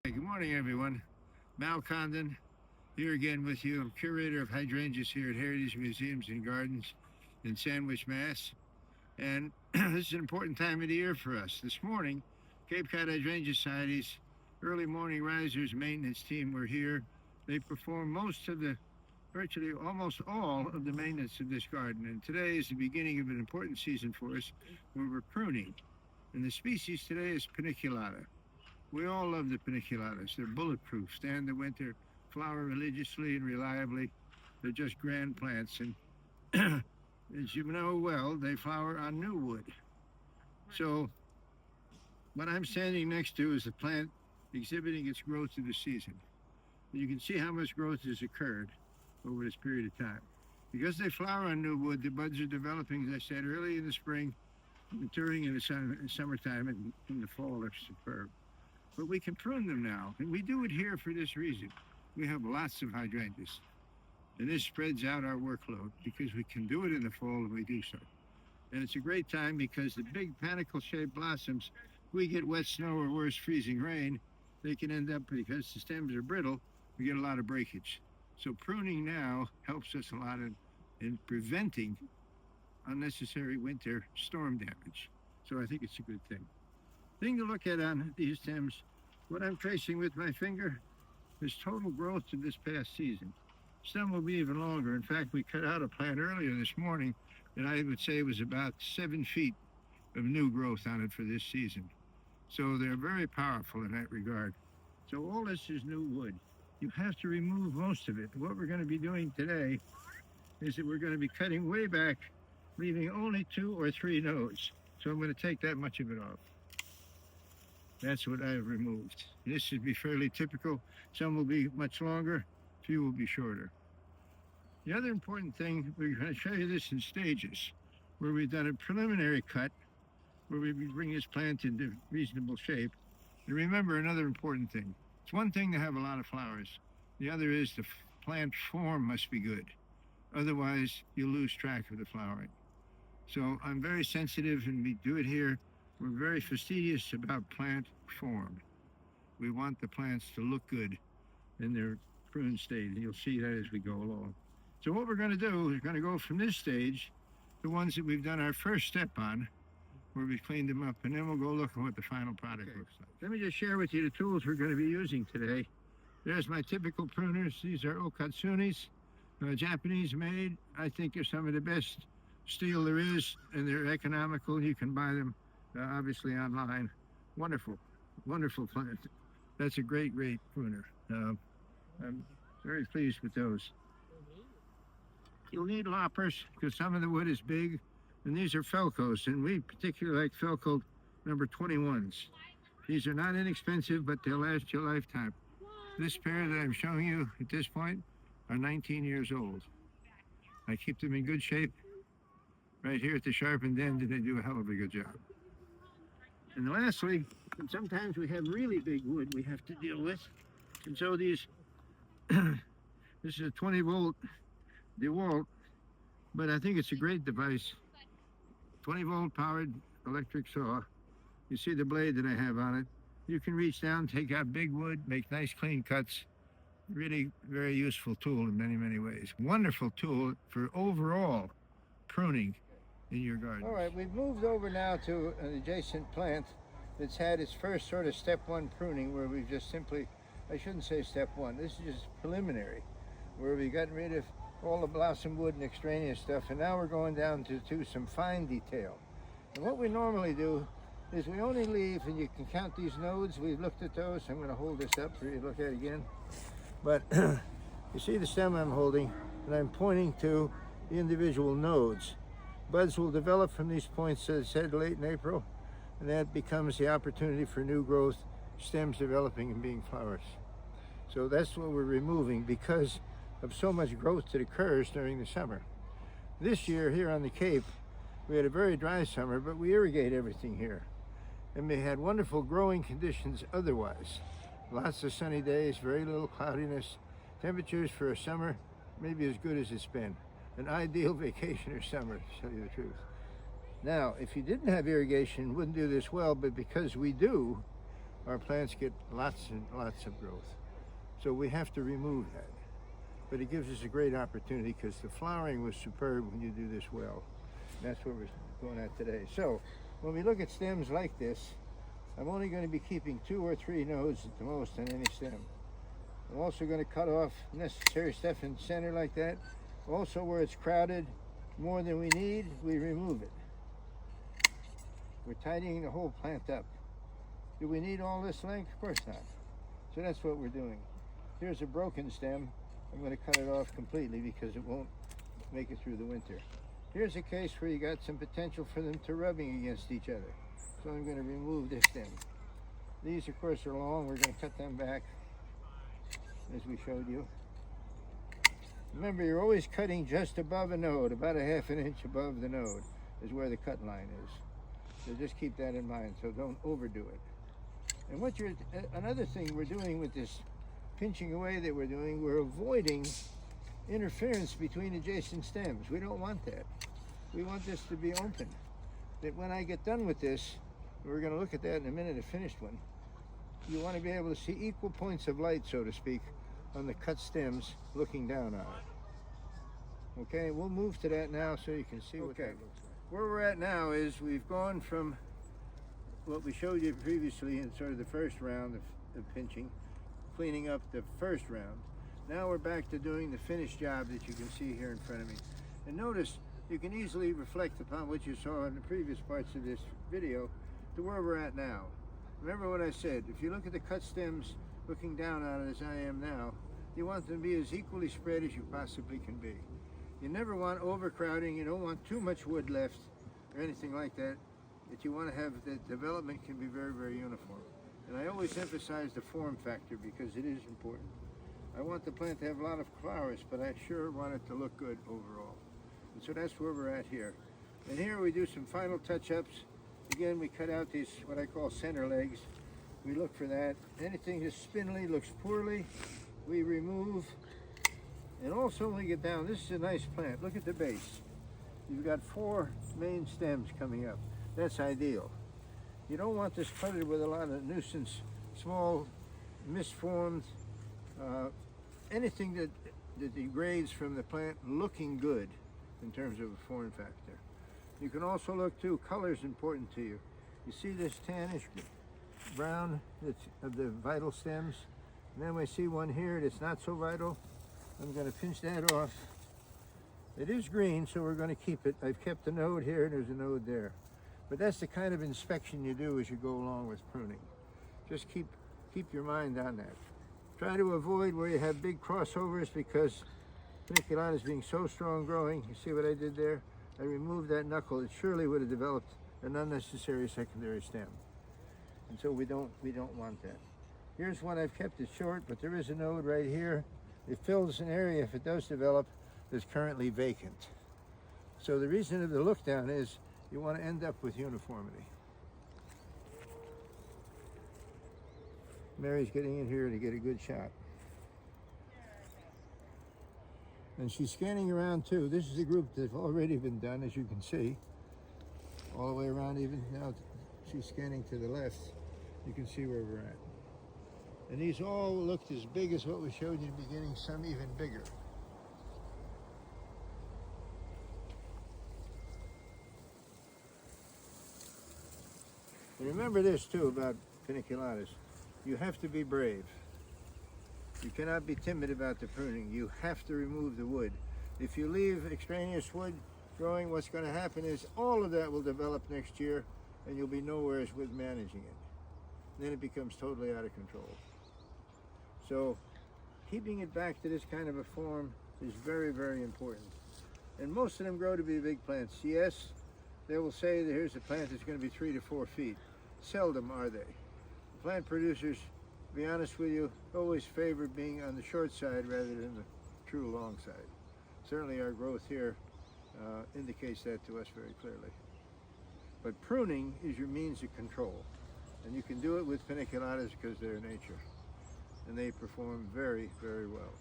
Hey, good morning, everyone. Mal Condon here again with you. I'm curator of hydrangeas here at Heritage Museums and Gardens in Sandwich, Mass. And this is an important time of the year for us. This morning, Cape Cod Hydrangea Society's early morning risers maintenance team were here. They perform virtually almost all of the maintenance of this garden. And today is the beginning of an important season for us where we're pruning. And the species today is Paniculata. We all love the paniculatas. They're bulletproof, stand the winter, flower religiously and reliably. They're just grand plants. And as you know well, they flower on new wood. So what I'm standing next to is a plant exhibiting its growth through the season. You can see how much growth has occurred over this period of time. Because they flower on new wood, the buds are developing, as I said, early in the spring, maturing in the summertime, and in the fall they're superb. But we can prune them now, and we do it here for this reason. We have lots of hydrangeas, and this spreads out our workload because we can do it in the fall and we do so. And it's a great time because the big panicle-shaped blossoms, if we get wet snow or worse, freezing rain, they can end up, because the stems are brittle, we get a lot of breakage. So pruning now helps us a lot in preventing unnecessary winter storm damage. So I think it's a good thing. Thing to look at on these stems, what I'm tracing with my finger is total growth to this past season. Some will be even longer. In fact, we cut out a plant earlier this morning that I would say was about 7 feet of new growth on it for this season. So they're very powerful in that regard. So all this is new wood. You have to remove most of it. What we're going to be doing today is that we're going to be cutting way back, leaving only 2 or 3 nodes. So I'm going to take that much of it off. That's what I've removed. This should be fairly typical. Some will be much longer, few will be shorter. The other important thing, we're going to show you this in stages, where we've done a preliminary cut, where we bring this plant into reasonable shape. And remember another important thing. It's one thing to have a lot of flowers. The other is the plant form must be good. Otherwise, you'll lose track of the flowering. So I'm very sensitive, and we do it here. We're very fastidious about plant form. We want the plants to look good in their prune state, and you'll see that as we go along. So what we're going to do is we're going to go from this stage, the ones that we've done our first step on, where we've cleaned them up, and then we'll go look at what the final product looks like. Let me just share with you the tools we're going to be using today. There's my typical pruners. These are Okatsunis, Japanese made. I think they're some of the best steel there is, and they're economical. You can buy them obviously online. Wonderful, wonderful plant. That's a great, great pruner. I'm very pleased with those. You'll need loppers because some of the wood is big, and these are Felcos, and we particularly like Felco number 21s. These are not inexpensive, but they'll last your lifetime. This pair that I'm showing you at this point are 19 years old. I keep them in good shape right here at the sharpened end, and they do a hell of a good job. And lastly, and sometimes we have really big wood we have to deal with. And so these, this is a 20-volt DeWalt, but I think it's a great device. 20-volt powered electric saw. You see the blade that I have on it. You can reach down, take out big wood, make nice clean cuts. Really very useful tool in many, many ways. Wonderful tool for overall pruning in your garden. All right, we've moved over now to an adjacent plant that's had its first sort of step 1 pruning, where we've just simply, I shouldn't say step 1, this is just preliminary, where we've gotten rid of all the blossom wood and extraneous stuff, and now we're going down to some fine detail. And what we normally do is we only leave, and you can count these nodes, we've looked at those. I'm going to hold this up for you to look at again. But you see the stem I'm holding, and I'm pointing to the individual nodes. Buds will develop from these points, as I said, late in April, and that becomes the opportunity for new growth, stems developing and being flowers. So that's what we're removing because of so much growth that occurs during the summer. This year here on the Cape, we had a very dry summer, but we irrigate everything here. And we had wonderful growing conditions otherwise. Lots of sunny days, very little cloudiness. Temperatures for a summer maybe as good as it's been. An ideal vacation or summer, to tell you the truth. Now, if you didn't have irrigation, wouldn't do this well, but because we do, our plants get lots and lots of growth. So we have to remove that. But it gives us a great opportunity because the flowering was superb when you do this well. And that's what we're going at today. So when we look at stems like this, I'm only going to be keeping 2 or 3 nodes at the most on any stem. I'm also going to cut off necessary stuff in the center like that. Also where it's crowded more than we need, we remove it. We're tidying the whole plant up. Do we need all this length? Of course not. So that's what we're doing. Here's a broken stem. I'm going to cut it off completely because it won't make it through the winter. Here's a case where you got some potential for them to rubbing against each other. So I'm going to remove this stem. These, of course, are long. We're going to cut them back as we showed you. Remember, you're always cutting just above a node, about a ½ inch above the node is where the cut line is. So just keep that in mind, so don't overdo it. And another thing we're doing with this pinching away that we're doing, we're avoiding interference between adjacent stems. We don't want that. We want this to be open. That when I get done with this, we're going to look at that in a minute, a finished one, you want to be able to see equal points of light, so to speak, on the cut stems looking down on it. Okay, we'll move to that now so you can see what that looks like. Where we're at now is we've gone from what we showed you previously in sort of the first round of pinching, cleaning up the first round. Now we're back to doing the finished job that you can see here in front of me. And notice you can easily reflect upon what you saw in the previous parts of this video to where we're at now. Remember what I said, if you look at the cut stems looking down on it as I am now, you want them to be as equally spread as you possibly can be. You never want overcrowding, you don't want too much wood left or anything like that. That you want to have the development can be very, very uniform. And I always emphasize the form factor because it is important. I want the plant to have a lot of flowers, but I sure want it to look good overall. And so that's where we're at here. And here we do some final touch-ups. Again, we cut out these, what I call center legs. We look for that. Anything that's spindly, looks poorly, we remove. And also when we get down, this is a nice plant. Look at the base. You've got 4 main stems coming up. That's ideal. You don't want this cluttered with a lot of nuisance, small, misformed, anything that degrades from the plant looking good in terms of a form factor. You can also look too, color is important to you. You see this tannish brown that's of the vital stems, and then we see one here that's not so vital. I'm going to pinch that off. It is green, so we're going to keep it. I've kept a node here, and there's a node there. But that's the kind of inspection you do as you go along with pruning. Just keep your mind on that. Try to avoid where you have big crossovers because Paniculata is being so strong growing. You see what I did there? I removed that knuckle. It surely would have developed an unnecessary secondary stem. And so we don't want that. Here's one I've kept it short, but there is a node right here. It fills an area, if it does develop, that's currently vacant. So the reason of the look down is you want to end up with uniformity. Mary's getting in here to get a good shot. And she's scanning around too. This is a group that's already been done, as you can see. All the way around even. Now she's scanning to the left. You can see where we're at. And these all looked as big as what we showed you in the beginning, some even bigger. And remember this too about paniculatas. You have to be brave. You cannot be timid about the pruning. You have to remove the wood. If you leave extraneous wood growing, what's going to happen is all of that will develop next year and you'll be nowhere with managing it. Then it becomes totally out of control. So keeping it back to this kind of a form is very, very important. And most of them grow to be big plants. Yes, they will say that here's a plant that's going to be 3 to 4 feet. Seldom are they. Plant producers, to be honest with you, always favor being on the short side rather than the true long side. Certainly our growth here indicates that to us very clearly. But pruning is your means of control. And you can do it with paniculatas because they're nature. And they perform very, very well.